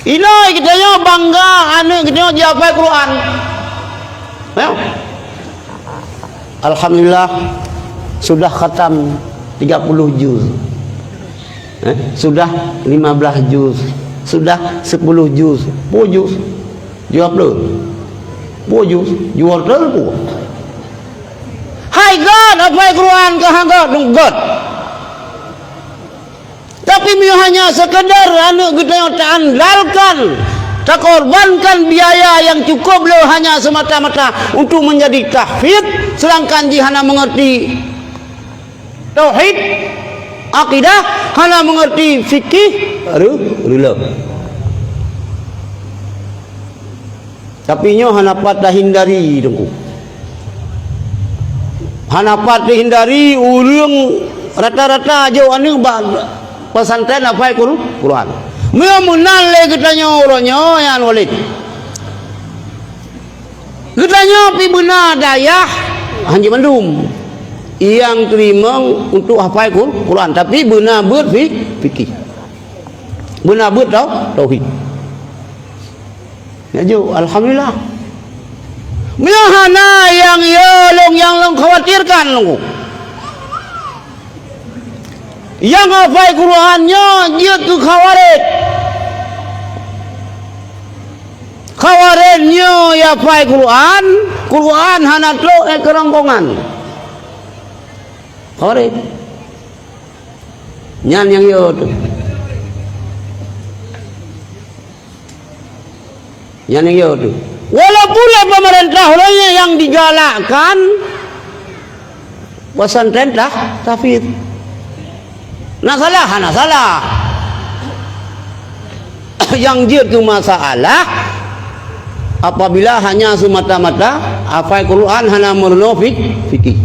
Inoi kita nyo bangga anak kita nyo hafal Quran. Alhamdulillah sudah khatam 30 juz. Sudah 15 juz. Sudah 10 juz. 10 juz. Jawab dulu. 10 juz. Jual dulu. Hai God, hafal Quran ke hangga dong God. Tapi hanya sekedar anak kita yang tak andalkan, tak korbankan biaya yang cukup lo hanya semata-mata untuk menjadi tahfidz, sedangkan jihana mengerti tauhid, akidah, hana mengerti fikih, rula. Tapi nyo hana patah hindari dengku. Hana patah hindari urang rata-rata aja anu pesantren hafal Quran. Mia munal le kita nyo oronyo yan walid. Kita nyo pi beuna dayah Haji Bandung yang terima untuk hafal Quran, tapi beuna beut fikih. Beuna beut tauhid. Ya jo, alhamdulillah. Mia hana yang long khawatirkan lu. Yang hafal Qurannya dia tu khawaritnya ya hafal Quran hana tlo kerongkongan khawarit nyan yang yo tu nyan yang yo tu walaupun pemerintah olehnya yang digalakkan pesantren tahfidz. Nak salah. Yang dia tu masalah apabila hanya semata-mata hafal Quran hana murno fikih.